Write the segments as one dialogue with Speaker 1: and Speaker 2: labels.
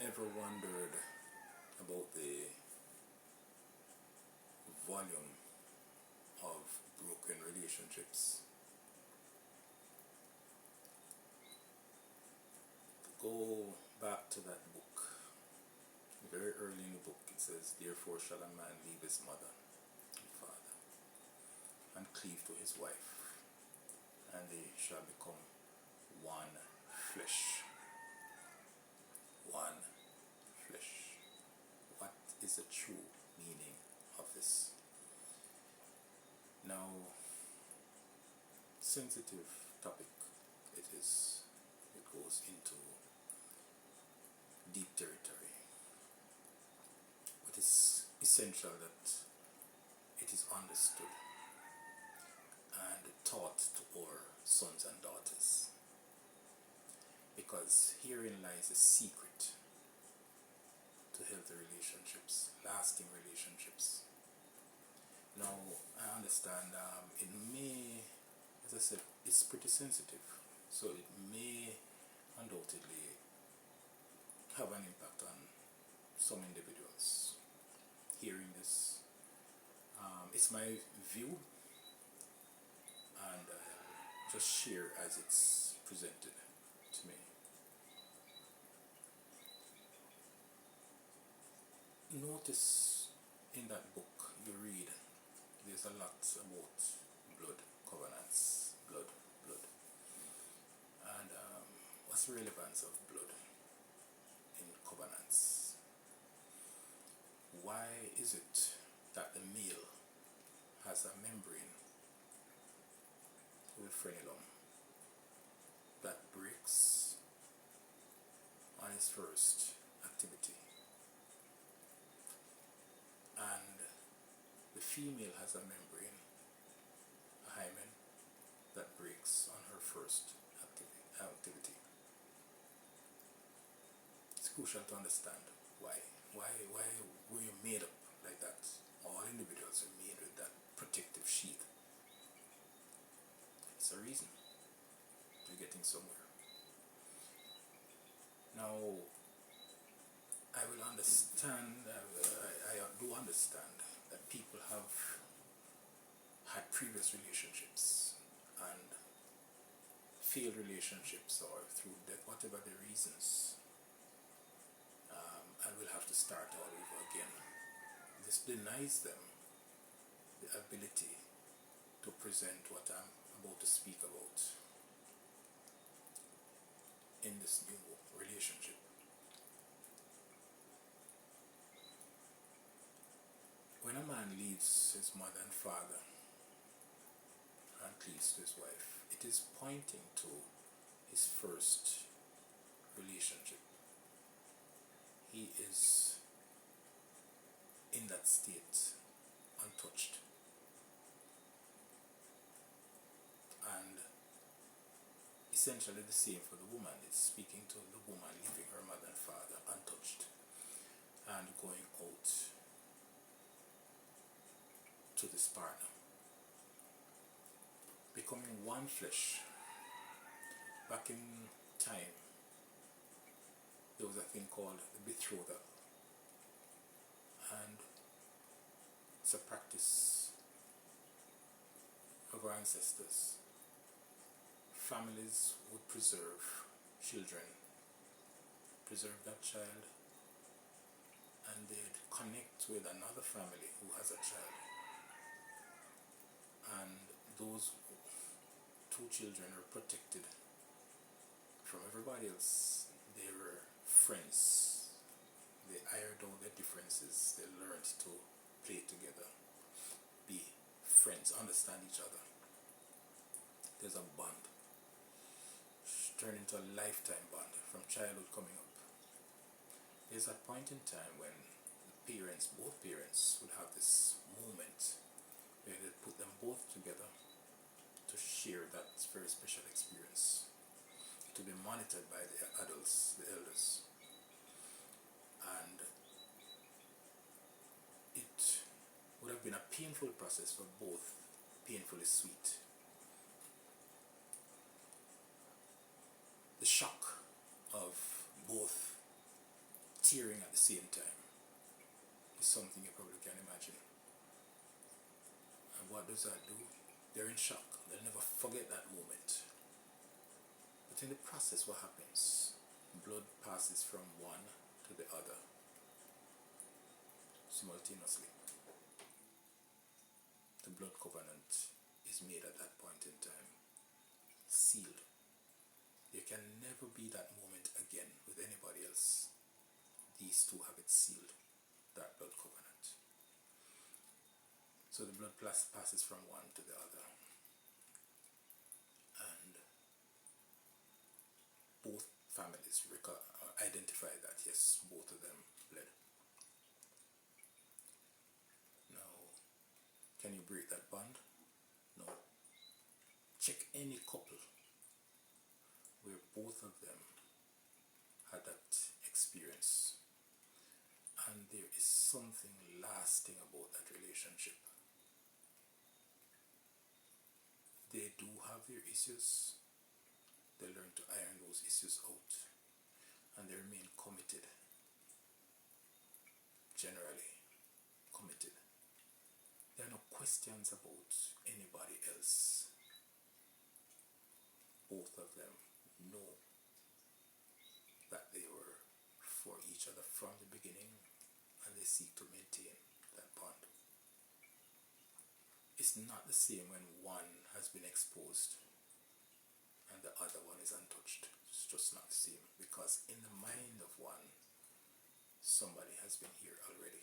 Speaker 1: Ever wondered about the volume of broken relationships? Go back to that book. Very early in the book it says, "Therefore shall a man leave his mother and father, and cleave to his wife, and they shall become one flesh." One flesh. What is the true meaning of this? Now, sensitive topic it is. It goes into deep territory. But it's essential that it is understood and taught to our sons and daughters. Because herein lies the secret to healthy relationships, lasting relationships. Now, I understand it may, as I said, it's pretty sensitive, so it may undoubtedly have an impact on some individuals hearing this. It's my view, and just share as it's presented to me. Notice in that book you read there's a lot about blood covenants, blood. And what's the relevance of blood in covenants? Why is it that the male has a membrane with frenulum that breaks on his first activity, and the female has a membrane, a hymen, that breaks on her first activity? It's crucial to understand why were you made up like that? All individuals are made with that protective sheath. It's a reason. You're getting somewhere. Now, I will understand, I do understand that people have had previous relationships and failed relationships, or through death, whatever the reasons, and will have to start all over again. This denies them the ability to present what I'm about to speak about in this new relationship. When a man leaves his mother and father and cleaves to his wife, it is pointing to his first relationship. He is in that state, untouched. And essentially the same for the woman. It's speaking to the woman leaving her mother and father untouched and going out to this partner, becoming one flesh. Back in time, there was a thing called the betrothal, and it's a practice of our ancestors. Families would preserve children, preserve that child, and they'd connect with another family who has a child. And those two children are protected from everybody else. They were friends. They ironed out their differences. They learned to play together, be friends, understand each other. There's a bond. Turn into a lifetime bond from childhood coming up. There's a point in time when the parents, both parents, would have this moment where they put them both together to share that very special experience, to be monitored by the adults, the elders. And it would have been a painful process for both, painfully sweet. The shock of both tearing at the same time. It's something you probably can imagine. And what does that do? They're in shock. They'll never forget that moment. But in the process, what happens? Blood passes from one to the other simultaneously. The blood covenant is made at that point in time, sealed. There can never be that moment again with anybody else. These two have it sealed, that blood covenant. So the blood passes from one to the other. And both families identify that, yes, both of them bled. Now, can you break that bond? No. Check any couple where both of them had that experience, and there is something lasting about that relationship. They do have their issues. They learn to iron those issues out, and they remain committed. Generally committed. There are no questions about anybody else. Both of them know that they were for each other from the beginning, and they seek to maintain that bond. It's not the same when one has been exposed and the other one is untouched. It's just not the same, because in the mind of one, somebody has been here already.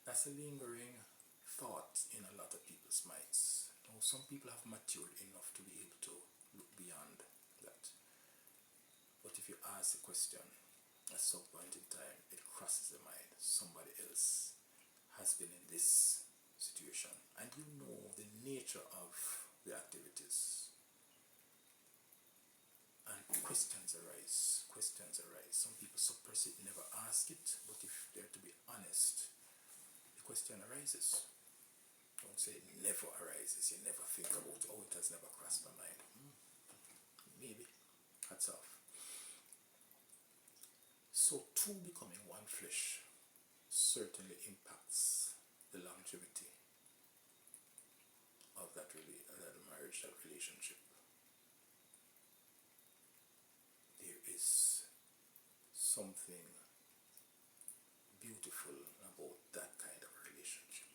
Speaker 1: That's a lingering thought in a lot of people's minds. Now, some people have matured enough to be able to look beyond that. But if you ask the question, at some point in time, it crosses the mind. Somebody else has been in this situation, and you know the nature of the activities. And questions arise. Some people suppress it, never ask it, but if they're to be honest, the question arises. Don't say it never arises. You never think about, oh, it has never crossed my mind. Maybe. Hats off. So two becoming one flesh certainly impacts the longevity of that marriage, that relationship. There is something beautiful about that kind of relationship.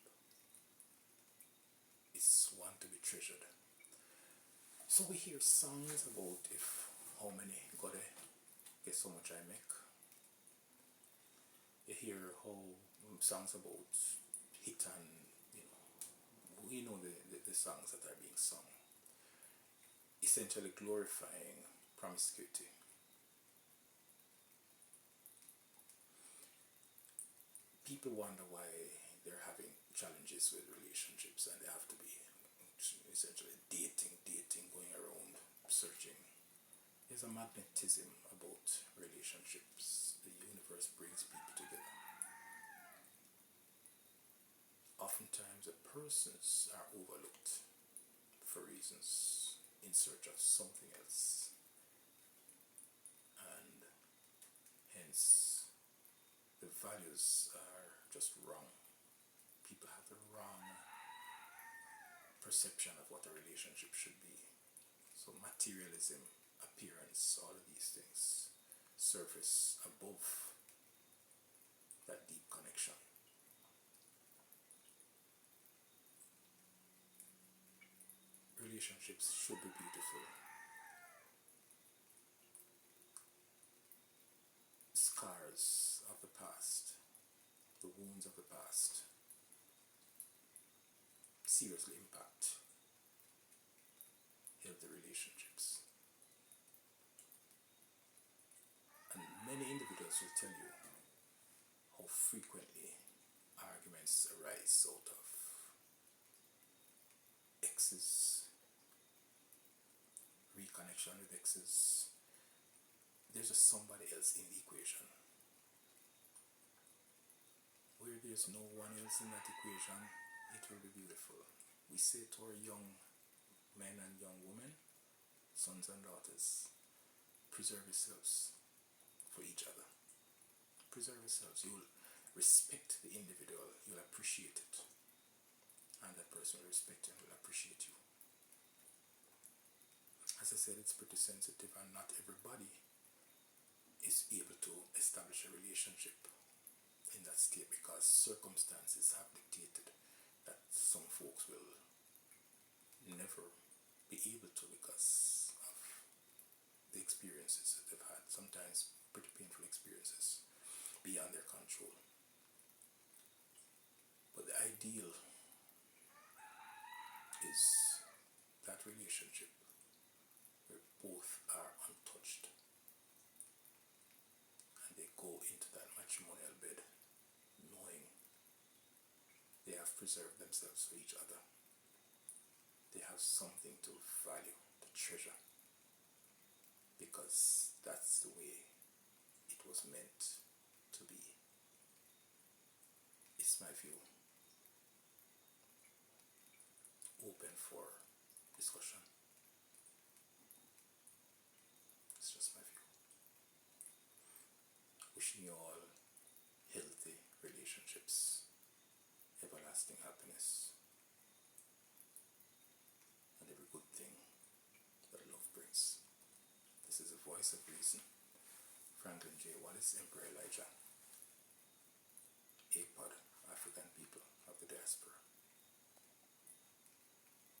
Speaker 1: It's one to be treasured. So we hear songs about how many got it, guess how much I make. You hear songs about hit, and we know the songs that are being sung, essentially glorifying promiscuity. People wonder why they're having challenges with relationships, and they have to be essentially dating, going around searching. There's a magnetism about relationships. The universe brings people together. Oftentimes the persons are overlooked for reasons, in search of something else, and hence the values are just wrong. People have the wrong perception of what a relationship should be. So materialism, appearance, all of these things surface above that deep connection. Relationships should be beautiful. Scars of the past, the wounds of the past, seriously impact healthy relationships. And many individuals will tell you how frequently arguments arise out of exes, reconnection with exes. There's just somebody else in the equation. Where there's no one else in that equation, it will be beautiful. We say to our young men and young women, sons and daughters, preserve yourselves for each other. preserve yourselves, you will respect the individual, you'll appreciate it. And that person will respect you and will appreciate you. As I said, it's pretty sensitive, and not everybody is able to establish a relationship in that state because circumstances have dictated that some folks will never be able to because of the experiences that they've had, sometimes pretty painful experiences beyond their control. But the ideal is that relationship where both are untouched and they go into that matrimonial bed knowing they have preserved themselves for each other. They have something to value, to treasure, because that's the way it was meant to be. It's my view. Open for discussion. It's just my view. Wishing you all healthy relationships, everlasting happiness, and every good thing that love brings. This is the voice of reason. Franklin J. Wallace, Emperor Elijah, APOD, African people of the diaspora.